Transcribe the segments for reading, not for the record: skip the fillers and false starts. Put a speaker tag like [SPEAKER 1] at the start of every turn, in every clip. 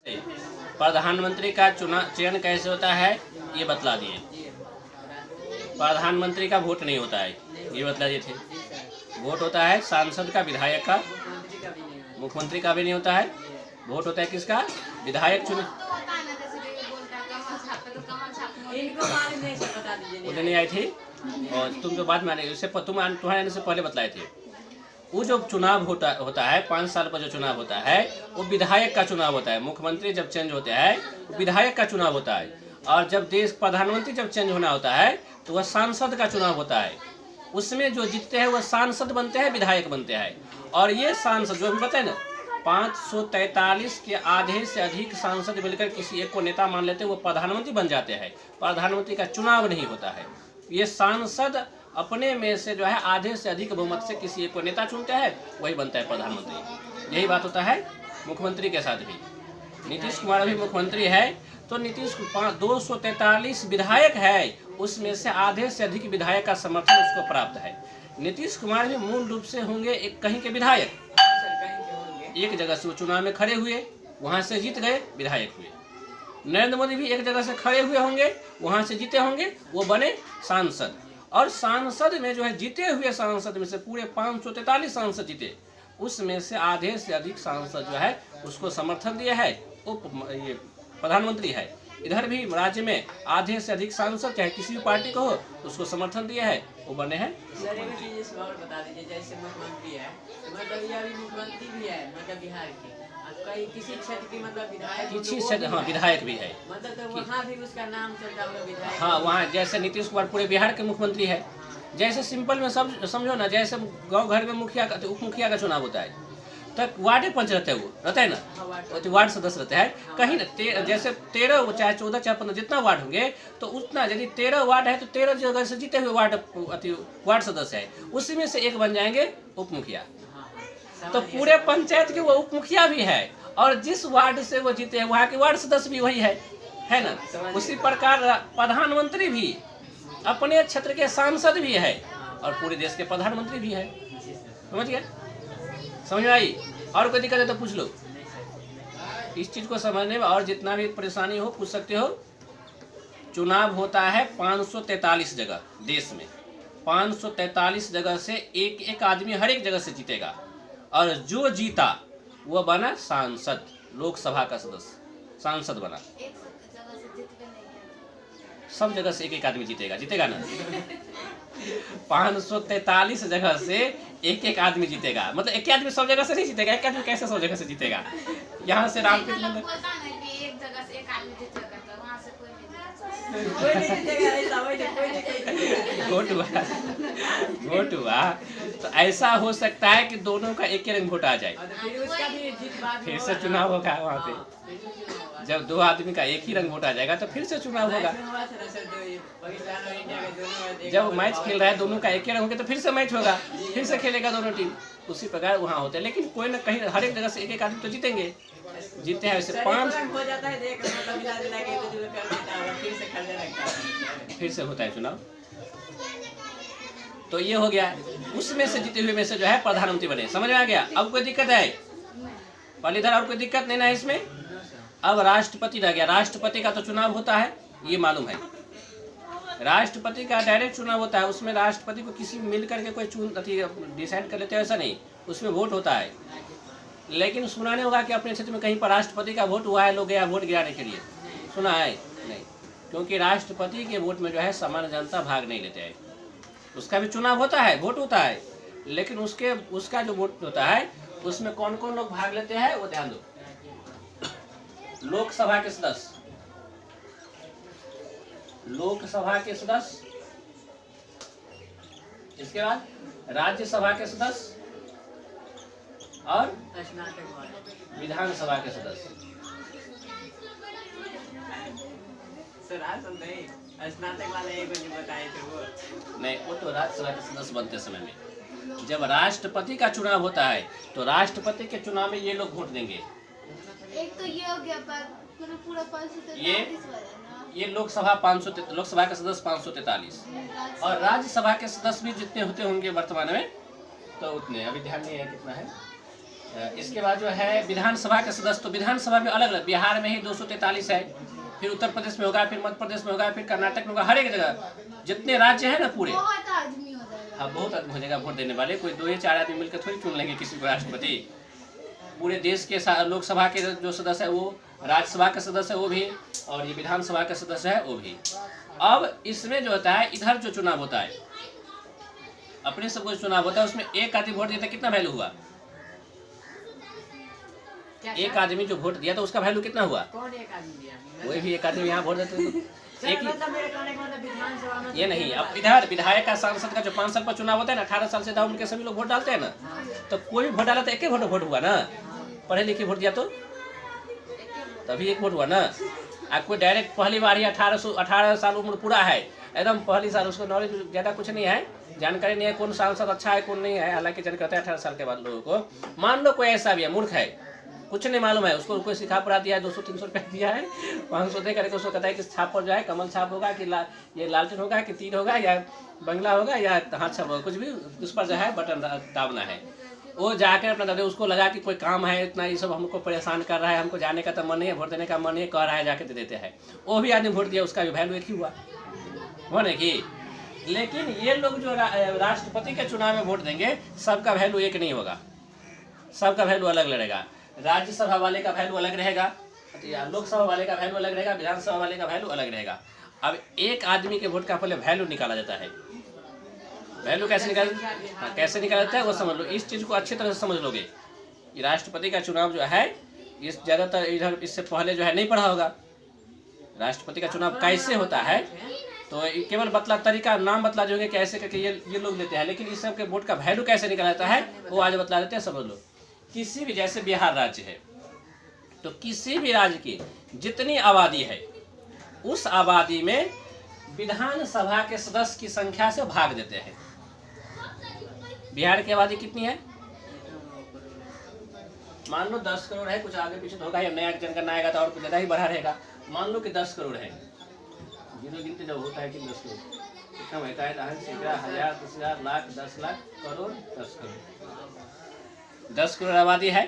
[SPEAKER 1] प्रधानमंत्री का चयन कैसे होता है ये बतला दिए। प्रधानमंत्री का वोट नहीं होता है ये बतला दिए थे। वोट होता है सांसद का, विधायक का, मुख्यमंत्री का भी नहीं होता है। वोट होता है किसका? विधायक चुने। उन्हें नहीं आई थी और तुम जो बाद में आने उससे तुम्हारे आने से पहले बतलाए थे। वो जो चुनाव होता है 5 साल पर जो चुनाव होता है वो विधायक का चुनाव होता है। मुख्यमंत्री जब चेंज होते हैं वो विधायक का चुनाव होता है, और जब देश प्रधानमंत्री जब चेंज होना होता है तो वह सांसद का चुनाव होता है। उसमें जो जीतते हैं वह सांसद बनते हैं, विधायक बनते हैं। और ये सांसद जो भी बताए ना 543 के आधे से अधिक सांसद मिलकर किसी एक को नेता मान लेते हैं, वो प्रधानमंत्री बन जाते हैं। प्रधानमंत्री का चुनाव नहीं होता है। ये सांसद अपने में से जो है आधे से अधिक बहुमत से किसी एक को नेता चुनते हैं, वही बनता है प्रधानमंत्री। यही बात होता है मुख्यमंत्री के साथ भी। नीतीश कुमार अभी मुख्यमंत्री है तो नीतीश 243 विधायक है, उसमें से आधे से अधिक विधायक का समर्थन उसको प्राप्त है। नीतीश कुमार भी मूल रूप से होंगे एक कहीं के विधायक। एक जगह से वो चुनाव में खड़े हुए, वहां से जीत गए, विधायक हुए। नरेंद्र मोदी भी एक जगह से खड़े हुए होंगे, वहां से जीते होंगे, वो बने सांसद। और सांसद में जो है जीते हुए सांसद में से पूरे 543 सांसद जीते, उसमें से आधे से अधिक सांसद जो है उसको समर्थन दिया है, ये प्रधानमंत्री है। इधर भी राज्य में आधे से अधिक सांसद चाहे किसी भी पार्टी को हो उसको समर्थन दिया है, वो बने हैं।
[SPEAKER 2] बता दीजिए जैसे मुख्यमंत्री है मतलब ये अभी मुख्यमंत्री भी है मतलब बिहार के, कई किसी क्षेत्र की मतलब विधायक,
[SPEAKER 1] किसी क्षेत्र हाँ विधायक भी है
[SPEAKER 2] मतलब तो वहाँ भी उसका नाम चलता है विधायक।
[SPEAKER 1] हाँ वहाँ जैसे नीतीश कुमार पूरे बिहार के मुख्यमंत्री है। जैसे सिंपल में सब समझो ना, जैसे गांव घर में मुखिया का उप मुखिया का चुनाव होता है तक वार्ड पंच रहते हैं, वो रहता है ना, तो वार्ड सदस्य रहते हैं कहीं ना। जैसे 13 चाहे 14 चाहे 15 जितना वार्ड होंगे तो उतना, यदि 13 वार्ड है तो 13 जगह से जीते हुए वार्ड सदस्य है, उसी में से एक बन जाएंगे उप मुखिया। तो पूरे पंचायत के वो उप मुखिया भी है, और जिस वार्ड से वो जीते हैं वहाँ के वार्ड सदस्य भी वही है ना। उसी प्रकार प्रधानमंत्री भी अपने क्षेत्र के सांसद भी है और पूरे देश के प्रधानमंत्री भी है। समझ गए? समझ में आई? और कोई दिक्कत है तो पूछ लो। इस चीज को समझने में और जितना भी परेशानी हो पूछ सकते हो। चुनाव होता है 543 जगह देश में, 543 जगह से एक आदमी हर एक जगह से जीतेगा, और जो जीता वो बना सांसद, लोकसभा का सदस्य, सांसद बना। सब जगह से एक आदमी जीतेगा ना। 543 जगह से एक आदमी जीतेगा, मतलब एक आदमी सब जगह से नहीं जीतेगा। एक आदमी कैसे सब जगह से जीतेगा? यहाँ से रामपीठ में वोट हुआ तो ऐसा हो सकता है कि दोनों का एक ही रंग वोट आ जाए, फिर से चुनाव होगा। वहाँ पे जब 2 आदमी का एक ही रंग वोट आ जाएगा तो फिर से चुनाव होगा। जब मैच खेल रहा है दोनों का एक ही रंग होगा तो फिर से मैच होगा, फिर से खेलेगा दोनों टीम। उसी प्रकार वहाँ होता है, लेकिन कोई ना कहीं हर एक जगह से एक आदमी तो जीतेंगे, जीते हैं। वैसे 5
[SPEAKER 2] हो जाता है,
[SPEAKER 1] फिर से होता है चुनाव। तो ये हो गया, उसमें से जीते हुए में से जो है प्रधानमंत्री बने। समझ में आ गया? अब कोई दिक्कत है? पहले इधर और कोई दिक्कत नहीं ना है इसमें। अब राष्ट्रपति रह गया। राष्ट्रपति का तो चुनाव होता है, ये मालूम है। राष्ट्रपति का डायरेक्ट चुनाव होता है, उसमें राष्ट्रपति को किसी मिल करके कोई डिसाइड कर लेते हैं, ऐसा नहीं। उसमें वोट होता है, लेकिन सुना नहीं होगा कि अपने क्षेत्र में कहीं पर राष्ट्रपति का वोट हुआ है, लोग गया वोट गिराने के लिए। सुना है? नहीं, क्योंकि राष्ट्रपति के वोट में जो है सामान्य जनता भाग नहीं लेते हैं। उसका भी चुनाव होता है, वोट होता है, लेकिन उसका जो वोट होता है उसमें कौन कौन लोग भाग लेते हैं वो ध्यान दो। लोकसभा के सदस्य, इसके बाद राज्यसभा के सदस्य और विधानसभा के सदस्य।
[SPEAKER 2] स्नातक वाले एक बताए थे वो
[SPEAKER 1] नहीं, वो तो राज्यसभा के सदस्य बनते समय में। जब राष्ट्रपति का चुनाव होता है तो राष्ट्रपति के चुनाव में ये लोग वोट देंगे।
[SPEAKER 3] एक तो ये हो गया पूरा 543
[SPEAKER 1] ये लोकसभा के सदस्य 543 और राज्यसभा के सदस्य भी जितने होते होंगे वर्तमान में तो उतने। अभी ध्यान नहीं है कितना है। इसके बाद जो है विधानसभा के सदस्य, तो विधानसभा में अलग अलग, बिहार में ही 243 है, फिर उत्तर प्रदेश में होगा, फिर मध्य प्रदेश में होगा, फिर कर्नाटक में होगा, हर एक जगह जितने राज्य हैं ना पूरे,
[SPEAKER 3] बहुत आदमी हो जाएगा।
[SPEAKER 1] हाँ बहुत आदमी हो जाएगा वोट देने वाले, कोई 2 या 4 आदमी मिलकर थोड़ी चुन लेंगे किसी को राष्ट्रपति। पूरे देश के लोकसभा के जो सदस्य है वो, राज्यसभा के सदस्य है वो भी, और ये विधानसभा के सदस्य है वो भी। अब इसमें जो होता है, इधर जो चुनाव होता है, अपने सब कुछ चुनाव होता है, उसमें एक आदमी वोट देता है, कितना वैल्यू हुआ? एक आदमी जो वोट दिया तो उसका वैल्यू कितना हुआ?
[SPEAKER 2] कौन एक आदमी दिया?
[SPEAKER 1] कोई भी एक आदमी यहाँ वोट देते हैं
[SPEAKER 2] सर,
[SPEAKER 1] एक ही,
[SPEAKER 2] मतलब मेरे कहने का मतलब विधानसभा में
[SPEAKER 1] ये नहीं। अब इधर विधायक का, सांसद का जो 5 साल पर चुनाव होता है ना, 18 साल से दाऊ के सभी लोग वोट डालते हैं ना, तो कोई भी वोट डाला तो एक ही वोट हुआ ना, पढ़े लिखे वोट दिया तो तभी एक वोट हुआ ना। अब कोई डायरेक्ट पहली बार ही 18 साल उम्र पूरा है, एकदम पहली साल, उसको नॉलेज ज़्यादा कुछ नहीं है, जानकारी नहीं है कौन सांसद अच्छा है कौन नहीं है, हालांकि जानकारी होता है 18 साल के बाद लोगों को। मान लो कोई ऐसा भी है, मूर्ख है, कुछ नहीं मालूम है, उसको कोई सिखा पढ़ा दिया है, 200-300 रुपया दिया है, 500 दे करके उसको कहता है कि छाप पर जो है कमल छाप होगा कि ये लालटेन होगा कि तीर होगा या बंगला होगा या हाथ छाप होगा, कुछ भी उस पर जो है बटन दाबना है। वो जाकर अपना दे, उसको लगा कि कोई काम है, इतना ये सब हमको परेशान कर रहा है, हमको जाने का तो मन नहीं है, वोट देने का मन नहीं कह रहा है, जाके दे देते हैं। वो भी आदमी वोट दिया, उसका भी वैल्यू एक ही हुआ होने की। लेकिन ये लोग जो राष्ट्रपति के चुनाव में वोट देंगे, सबका वैल्यू एक नहीं होगा, सबका वैल्यू अलग रहेगा। राज्यसभा वाले का वैल्यू अलग रहेगा, लोकसभा वाले का वैल्यू अलग रहेगा, विधानसभा वाले का वैल्यू अलग रहेगा। अब एक आदमी के वोट का पहले वैल्यू निकाला जाता है। वैल्यू कैसे कैसे निकाला जाता है वो समझ लो, इस चीज़ को अच्छी तरह से समझ लोगे। ये राष्ट्रपति का चुनाव जो है, इस ज़्यादातर इधर इससे पहले जो है नहीं पढ़ा होगा राष्ट्रपति का चुनाव कैसे होता है, तो केवल बतला तरीका, नाम बतला दोगे कैसे करके ये लोग लेते हैं, लेकिन इस सब के वोट का वैल्यू कैसे निकाला जाता है वो आज बतला देते हैं, समझ लो। किसी भी, जैसे बिहार राज्य है, तो किसी भी राज्य की जितनी आबादी है, उस आबादी में विधानसभा के सदस्य की संख्या से भाग देते हैं। बिहार की आबादी कितनी है? मान लो 10 करोड़ है, कुछ आगे पीछे तो होगा, या नया जनगणना आएगा तो और कुछ ज़्यादा ही बढ़ा रहेगा। मान लो कि 10 करोड़ है, जीरो गिनते जब होता है कि 10 करोड़ कितना होता है, 1000, 10,000, लाख, 10 लाख, करोड़, 10 करोड़, 10 करोड़ आबादी है।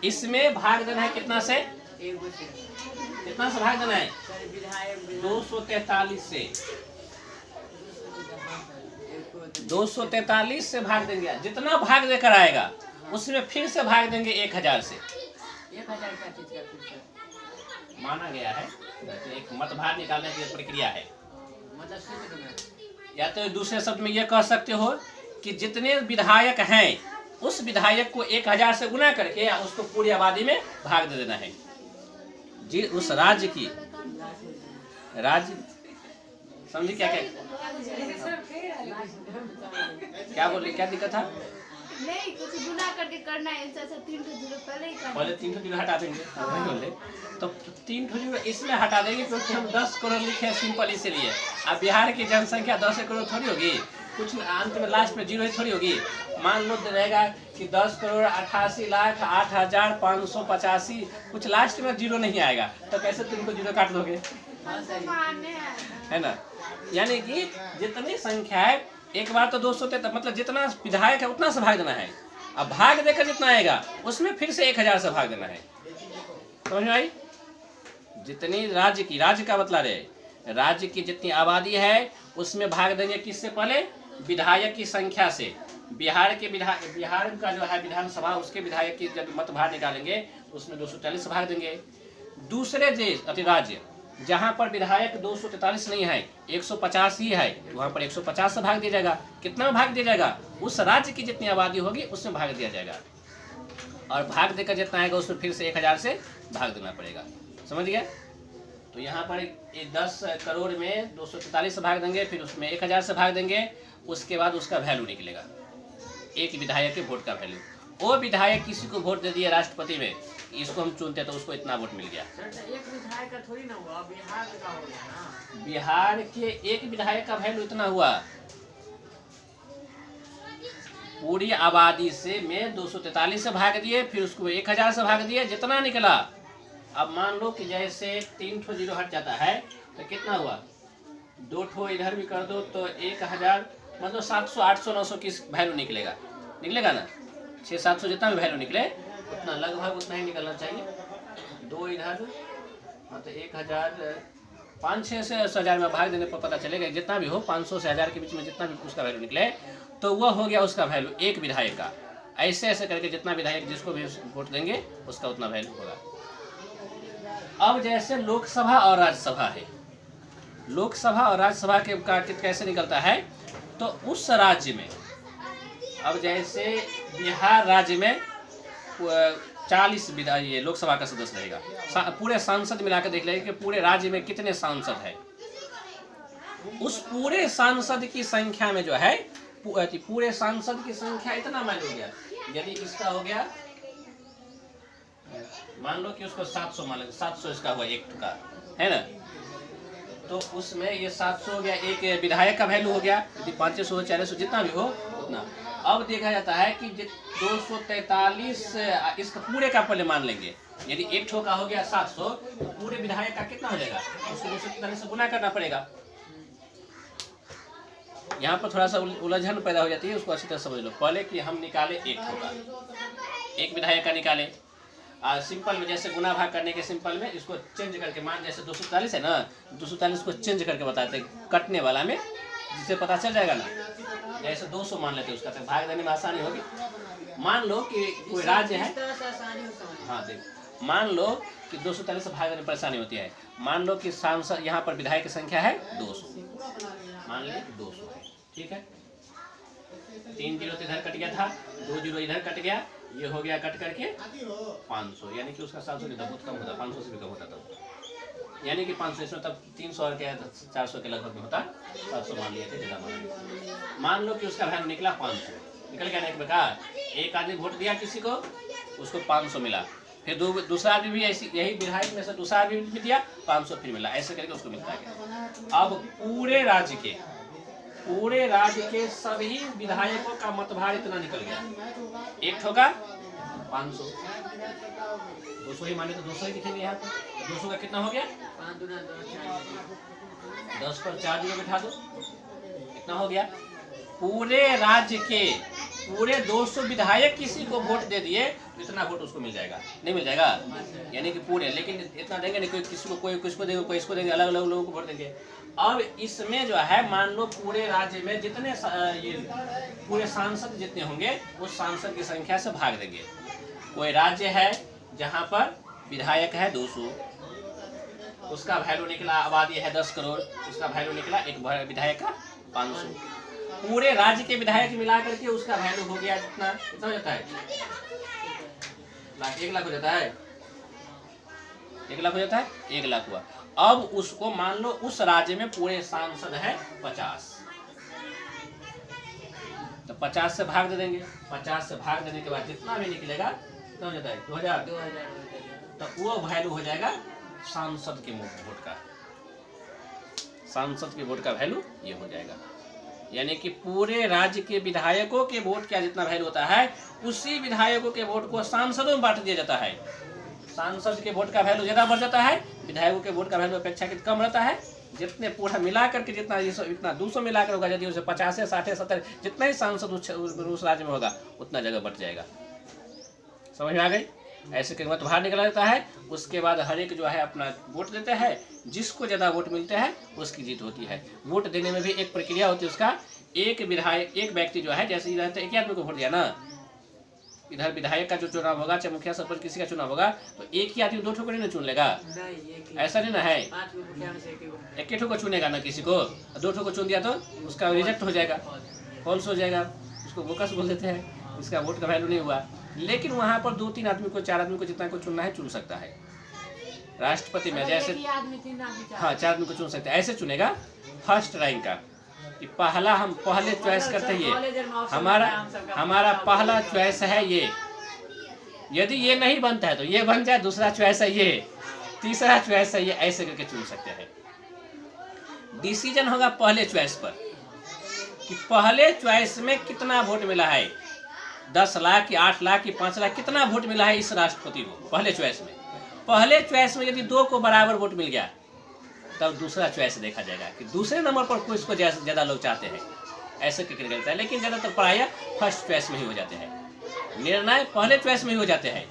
[SPEAKER 1] इसमें भाग देना है कितना से? कितना से भाग देना है? 243 से। 243 से भाग देंगे, जितना भाग देकर आएगा उसमें फिर से भाग देंगे 1000 से।
[SPEAKER 2] 1000 का चीज का फिर
[SPEAKER 1] माना गया है, एक मत भाग निकालने की प्रक्रिया है।
[SPEAKER 2] मतलब
[SPEAKER 1] या तो दूसरे शब्द में ये कह सकते हो कि जितने विधायक हैं उस विधायक को 1000 से गुना करके या उसको पूरी आबादी में भाग दे देना है। जी उस राज्य की, राज्य समझी क्या क्या बोले, क्या दिक्कत था?
[SPEAKER 3] नहीं, कुछ गुना करके करना है, इससे 3 0 पहले ही करना,
[SPEAKER 1] पहले 3 0 हटा देंगे, बोले तो 3 0 इसमें हटा देंगे क्योंकि हम 10 करोड़ लिखे हैं सिंपल, इसीलिए। अब बिहार की जनसंख्या 10 करोड़ थोड़ी होगी, कुछ अंत में लास्ट में जीरो ही थोड़ी होगी। मान लो रहेगा कि 10 करोड़ 88 लाख 8,585, कुछ लास्ट में जीरो नहीं आएगा, तो कैसे तुमको जीरो काट दोगे, है ना? यानी कि जितनी संख्या है, एक बार तो 200, मतलब जितना विधायक है उतना से भाग देना है। अब भाग देकर जितना आएगा उसमें फिर से 1000 से भाग देना है, समझ में आई? जितनी राज्य की, राज्य का मतलब है राज्य की जितनी आबादी है उसमें भाग देंगे किससे? पहले विधायक की संख्या से। बिहार का जो है विधानसभा, उसके विधायक की जब मत भाग निकालेंगे उसमें 240 भाग देंगे। दूसरे देश अति राज्य जहाँ पर विधायक 243 नहीं है, 150 ही है, वहाँ पर 150 से भाग दिया जाएगा। कितना भाग दिया जाएगा? उस राज्य की जितनी आबादी होगी उसमें भाग दिया जाएगा, और भाग देकर जितना आएगा उसमें फिर से 1000 से भाग देना पड़ेगा, समझ गया? तो यहाँ पर 10 करोड़ में 243 से भाग देंगे, फिर उसमें 1000 से भाग देंगे, उसके बाद उसका वैल्यू निकलेगा, एक विधायक के वोट का वैल्यू। वो विधायक किसी को वोट दे दिया राष्ट्रपति में, इसको हम चुनते तो उसको इतना वोट मिल गया।
[SPEAKER 2] एक विधायक का थोड़ी ना हुआ, बिहार का हो गया ना।
[SPEAKER 1] बिहार के एक विधायक का वैल्यू इतना हुआ, पूरी आबादी से में 243 से भाग दिए, फिर उसको 1000 से भाग दिए, जितना निकला। अब मान लो कि जैसे 3 ठो जीरो हट जाता है तो कितना हुआ? 2 ठो इधर भी कर दो तो 1000, मतलब 700, 800, 900 की वैल्यू निकलेगा ना? 600-700 जितना भी वैल्यू निकले उतना लगभग उतना ही निकलना चाहिए। 2 इधर मतलब 1000 500 से 1000 में भाग देने पर पता चलेगा जितना भी हो 500 से 1000 के बीच में जितना भी उसका वैल्यू निकले तो वह हो गया उसका वैल्यू एक विधायक का। ऐसे ऐसे करके जितना विधायक जिसको भी वोट देंगे उसका उतना वैल्यू होगा। अब जैसे लोकसभा और राज्यसभा है, लोकसभा और राज्यसभा के का कैसे निकलता है तो उस राज्य में, अब जैसे बिहार राज्य में 40 ये लोकसभा का सदस्य रहेगा, पूरे सांसद मिलाकर देख लेंगे कि पूरे राज्य में कितने सांसद है। उस पूरे सांसद की संख्या में जो है पूरे सांसद की संख्या इतना मान हो गया, यदि इसका हो गया मान लो कि उसको 700 मान लो, 700 इसका हुआ एक का है ना, तो उसमें ये 700 हो गया, एक विधायक का वैल्यू हो गया, यदि 500 400 जितना भी हो उतना। अब देखा जाता है कि 243 इसका पूरे का पहले मान लेंगे, यदि एक ठो का हो गया 700 तो पूरे विधायक का कितना हो जाएगा, उसको 243 से गुना करना पड़ेगा। यहाँ पर थोड़ा सा उलझन पैदा हो जाती है, उसको अच्छी तरह समझ लो। पहले कि हम निकाले एक ठो का, एक विधायक का निकाले, सिंपल में जैसे गुना भाग करने के सिंपल में इसको चेंज करके मान, जैसे 243 है ना, 243 को चेंज करके बताते हैं कटने वाला में, जिससे पता चल जाएगा ना। जैसे 200 मान लेते हैं उसका, तो भाग देने में आसानी होगी। मान लो कि कोई राज्य है, हाँ देख मान लो कि 243 से भाग देने में परेशानी होती है। मान लो कि सांसद यहाँ पर विधायक की संख्या है 200, मान लीजिए 200 है, ठीक है। 3 जीरो तो इधर कट गया था, 2 जीरो इधर कट गया, ये हो गया कट करके 500, यानी कि उसका 700 नहीं था, बहुत कम होता, 500 से भी कम होता था, यानी कि 500 इसमें तब 300 और क्या 400 के लगभग में होता, 700 मान लिए थे, ज़्यादा मान लो कि उसका वैल्यू निकला 500, निकल गया ना एक प्रकार। एक आदमी वोट दिया किसी को, उसको 500 मिला, फिर दूसरा आदमी भी ऐसी यही विधायक में से दूसरा आदमी भी दिया 500 फिर मिला, ऐसे करके उसको मिलता है। अब पूरे राज्य के सभी विधायकों का मतभार इतना निकल गया, एक ठो का 500, 200 ही माने तो 200 ही दिखेंगे यहाँ पर। 200 का कितना हो गया, 10 पर 4 जीरो बिठा दो, कितना हो गया। पूरे राज्य के पूरे 200 विधायक किसी को वोट दे दिए तो इतना वोट उसको मिल जाएगा, नहीं मिल जाएगा, यानी कि पूरे, लेकिन इतना देंगे नहीं, कोई किसी को कोई किसको देंगे, कोई इसको देंगे, अलग अलग लोगों को वोट देंगे। अब इसमें जो है मान लो पूरे राज्य में जितने ये पूरे सांसद जितने होंगे उस सांसद की संख्या से भाग देंगे। कोई राज्य है जहाँ पर विधायक है 200, उसका वैल्यू निकला, आबादी है 10 करोड़, उसका वैल्यू निकला एक विधायक का 500, पूरे राज्य के विधायक मिला करके उसका वैल्यू हो गया जितना, कितना हो जाता है, 1 लाख हो जाता है, 1 लाख हो जाता है, 1 लाख हुआ। अब उसको मान लो उस राज्य में पूरे सांसद है 50, तो 50 से भाग दे देंगे, 50 से भाग देने के बाद जितना भी निकलेगा कितना हो जाता है, 2000, तो वो वैल्यू हो जाएगा सांसद के वोट का, सांसद के वोट का वैल्यू ये हो जाएगा। यानी कि पूरे राज्य के विधायकों के वोट का जितना वैल्यू होता है उसी विधायकों के वोट को सांसदों में बांट दिया जाता है। सांसद के वोट का वैल्यू ज़्यादा बढ़ जाता है, विधायकों के वोट का वैल्यू अपेक्षाकृत कम रहता है। जितने पूरा मिला करके जितना इतना 200 मिलाकर होगा, यदि उसे 50 60 70 जितना ही सांसद उस राज्य में होगा उतना जगह बढ़ जाएगा। समझ में आ गई? ऐसे के मत बाहर निकला जाता है। उसके बाद हर एक जो है अपना वोट देते हैं, जिसको ज़्यादा वोट मिलते हैं उसकी जीत होती है। वोट देने में भी एक प्रक्रिया होती है उसका। एक विधायक एक व्यक्ति जो है, जैसे इधर एक ही आदमी को वोट दिया ना, इधर विधायक का जो चुनाव होगा, चाहे मुखिया सरपंच किसी का चुनाव होगा, तो एक ही आदमी 2 ठो को नहीं चुन लेगा, ऐसा नहीं ना है। एक ठो को चुनेगा ना, किसी को 2 ठो को चुन दिया तो उसका रिजेक्ट हो जाएगा, फॉल्स हो जाएगा, उसको बोकस बोल देते हैं, इसका वोट का वैल्यू नहीं हुआ। लेकिन वहाँ पर 2-3 आदमी को 4 आदमी को जितना को चुनना है चुन सकता है। राष्ट्रपति में जैसे हाँ 4 आदमी को चुन सकते हैं, ऐसे चुनेगा फर्स्ट रैंक का कि पहला हम पहले चॉइस करते हैं, हमारा पहला चॉइस है ये, यदि ये नहीं बनता है तो ये बन जाए, दूसरा चॉइस है ये, तीसरा चॉइस है ये, ऐसे करके चुन सकते हैं। डिसीजन होगा पहले चॉइस पर कि पहले चॉइस में कितना वोट मिला है, 10 लाख कि 8 लाख कि 5 लाख, कितना वोट मिला है इस राष्ट्रपति को पहले चॉइस में। पहले चॉइस में यदि 2 को बराबर वोट मिल गया तब दूसरा चॉइस देखा जाएगा कि दूसरे नंबर पर किसको ज़्यादा लोग चाहते हैं, ऐसे करके करता है। लेकिन ज़्यादातर प्राय फर्स्ट चॉइस में ही हो जाते हैं। निर्णय पहले चॉइस में ही हो जाते हैं,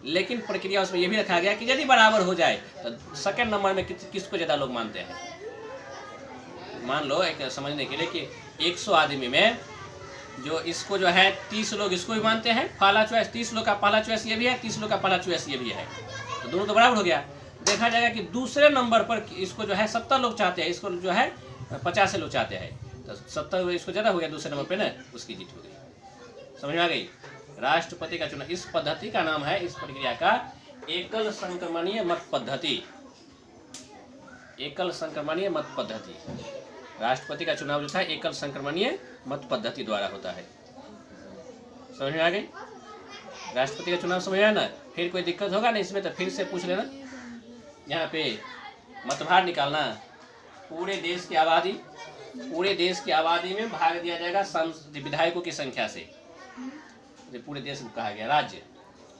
[SPEAKER 1] लेकिन प्रक्रिया उसमें यह भी रखा गया कि यदि बराबर हो जाए तो सेकंड नंबर में किसको ज़्यादा लोग मानते हैं। मान लो एक समझने के लिए कि 100 आदमी में जो इसको जो है 30 लोग इसको भी मानते हैं पहला चॉइस, 30 लोग का पहला चॉइस ये भी है, 30 लोग का पहला चॉइस ये भी है, तो दोनों तो बराबर हो गया। देखा जाएगा कि दूसरे नंबर पर इसको जो है 70 लोग चाहते हैं, इसको जो है 50 लोग चाहते हैं, तो 70 इसको ज़्यादा हो गया दूसरे नंबर पे ना, उसकी जीत हो गई। समझ में आ गई। राष्ट्रपति का चुनाव, इस पद्धति का नाम है, इस प्रक्रिया का एकल संक्रमणीय मत पद्धति। एकल संक्रमणीय मत पद्धति, राष्ट्रपति का चुनाव जो था एकल संक्रमणीय मत पद्धति द्वारा होता है। समझ में आ गई। राष्ट्रपति का चुनाव समझ आया ना। फिर कोई दिक्कत होगा ना इसमें तो फिर से पूछ लेना। यहाँ पे मतभार निकालना, पूरे देश की आबादी में भाग दिया जाएगा विधायकों की संख्या से। पूरे देश में कहा गया राज्य,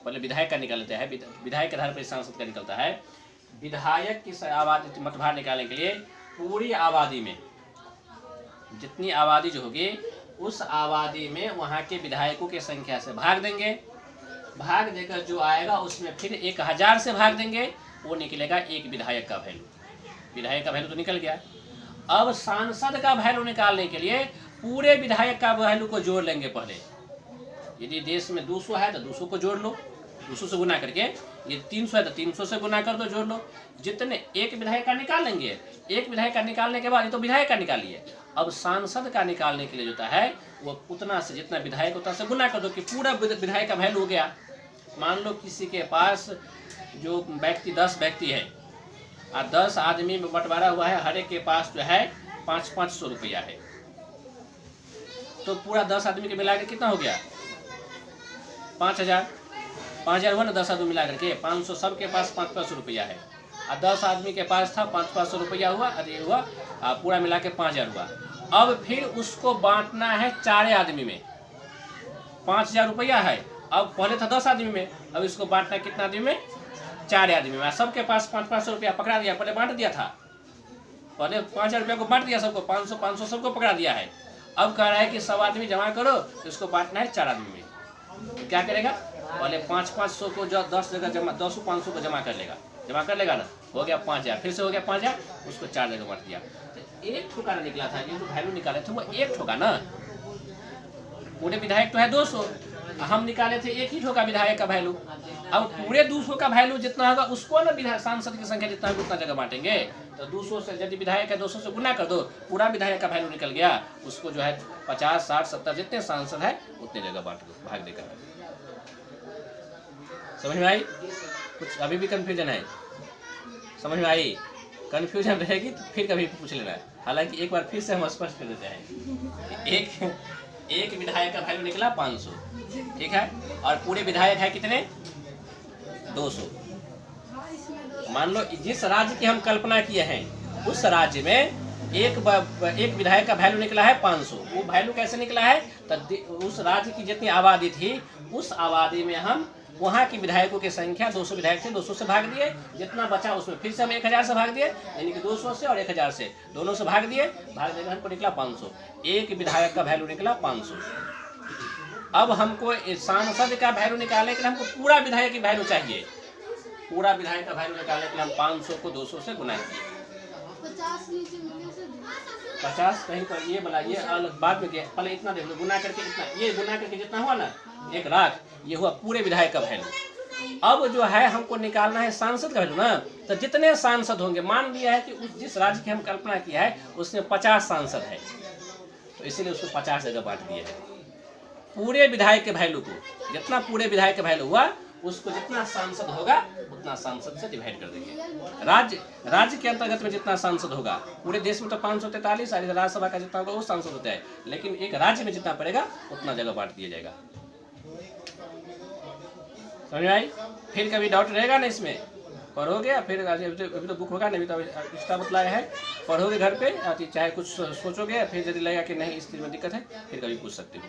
[SPEAKER 1] पहले विधायक का निकाल लेते हैं, विधायक के आधार पर सांसद का निकलता है। विधायक की आबादी मतभार निकालने के लिए पूरी आबादी में जितनी आबादी जो होगी उस आबादी में वहाँ के विधायकों की संख्या से भाग देंगे। भाग देकर जो आएगा उसमें फिर 1000 से भाग देंगे, वो निकलेगा एक विधायक का वैल्यू। विधायक का वैल्यू तो निकल गया। अब सांसद का वैल्यू निकालने के लिए पूरे विधायक का वैल्यू को जोड़ लेंगे पहले। यदि देश में 200 है तो 200 को जोड़ लो, 200 से गुना करके। ये 300 है तो 300 से गुना कर दो, जोड़ लो। जितने एक विधायक का निकाल लेंगे, एक विधायक का निकालने के बाद ये तो विधायक का निकालिए। अब सांसद का निकालने के लिए जो है वो उतना से जितना विधायक उतना से गुना कर दो कि पूरा विधायक का वैल्यू हो गया। मान लो किसी के पास जो व्यक्ति 10 व्यक्ति है और 10 आदमी में बंटवारा हुआ है, हर एक के पास जो है 500 रुपया है, तो पूरा 10 आदमी के मिला के कितना हो गया 5000 हुआ ना। 10 आदमी मिला करके 500, सबके पास 500 रुपया है और 10 आदमी के पास था 500 रुपया हुआ, अरे हुआ पूरा मिला के 5000 हुआ। अब फिर उसको बांटना है 4 आदमी में। 5000 रुपया है, अब पहले था 10 आदमी में, अब इसको बांटना कितना आदमी में 4 आदमी में। सबके पास 500 रुपया पकड़ा दिया, पहले बांट दिया था, पहले 5000 रुपया को बांट दिया सबको, 500 सबको पकड़ा दिया है। अब कह रहा है कि सब आदमी जमा करो, तो इसको बांटना है 4 आदमी में। तो क्या करेगा, पहले 500 को जो 10 जगह जमा 10 500 को जमा कर लेगा ना, हो गया 5000, फिर से हो गया 5000, उसको 4 जगह बांट दिया। तो एक ठोका निकला था, ये जो वैल्यू निकाले थे वो एक ठोका ना। पूरे विधायक तो है 200, हम निकाले थे एक ही ठोका विधायक का वैल्यू। अब पूरे 200 का वैल्यू जितना होगा उसको ना सांसद की संख्या जितना होगा उतना जगह बांटेंगे। तो 200 से यदि विधायक है 200 से गुना कर दो, पूरा विधायक का वैल्यू निकल गया, उसको जो है 50 60 70 जितने सांसद है उतने जगह बांट दो, भाग देकर। समझ में आई? कुछ अभी भी कंफ्यूजन है? समझ में आई? कंफ्यूजन रहेगी तो फिर कभी पूछ लेना। हालांकि एक बार फिर से हम स्पष्ट कर देते हैं। एक विधायक का वैल्यू निकला 500, ठीक है, और पूरे विधायक है कितने 200। मान लो जिस राज्य की हम कल्पना किए हैं उस राज्य में एक विधायक का वैल्यू निकला है 500। वो वैल्यू कैसे निकला है, तो उस राज्य की जितनी आबादी थी उस आबादी में हम वहाँ की विधायकों की संख्या 200 विधायक थे, 200 से भाग दिए, जितना बचा उसमें फिर से हम 1000 से भाग दिए, यानी कि 200 से और 1000 से दोनों से भाग दिए, भाग देकर हमको निकला 500। एक विधायक का वैल्यू निकला 500। अब हमको सांसद का वैल्यू निकालने के लिए हमको पूरा विधायक की वैल्यू चाहिए। पूरा विधायक का वैल्यू निकालने के लिए हम 500 को 200 से गुना किए। 50 कहीं पर ये बोला, ये अलग बाद में गया, पहले इतना देख लो, गुना करके इतना, ये गुना करके जितना हुआ ना 1 लाख, ये हुआ पूरे विधायक का वैल्यू। अब जो है हमको निकालना है सांसद का वैल्यू ना। तो जितने सांसद होंगे, मान लिया है कि उस जिस राज्य की हम कल्पना किया है उसमें 50 सांसद है, तो इसीलिए उसको 50 जगह बांट दिए है। पूरे विधायक के वैल्यू को, जितना पूरे विधायक का वैल्यू हुआ उसको जितना सांसद होगा उतना सांसद से डिवाइड कर देंगे। राज्य के अंतर्गत में जितना सांसद होगा, पूरे देश में तो 543 राज्यसभा का जितना होगा वो सांसद होता है, लेकिन एक राज्य में जितना पड़ेगा उतना जगह बांट दिया जाएगा। समझ में आई? फिर कभी डाउट रहेगा ना इसमें, पढ़ोगे फिर, अभी तो बुक होगा नहीं, अभी तो एक्स्ट्रा बतलाया है, पढ़ोगे घर पे, चाहे कुछ सोचोगे, फिर यदि लगेगा कि नहीं इस चीज़ में दिक्कत है फिर कभी पूछ सकते हो।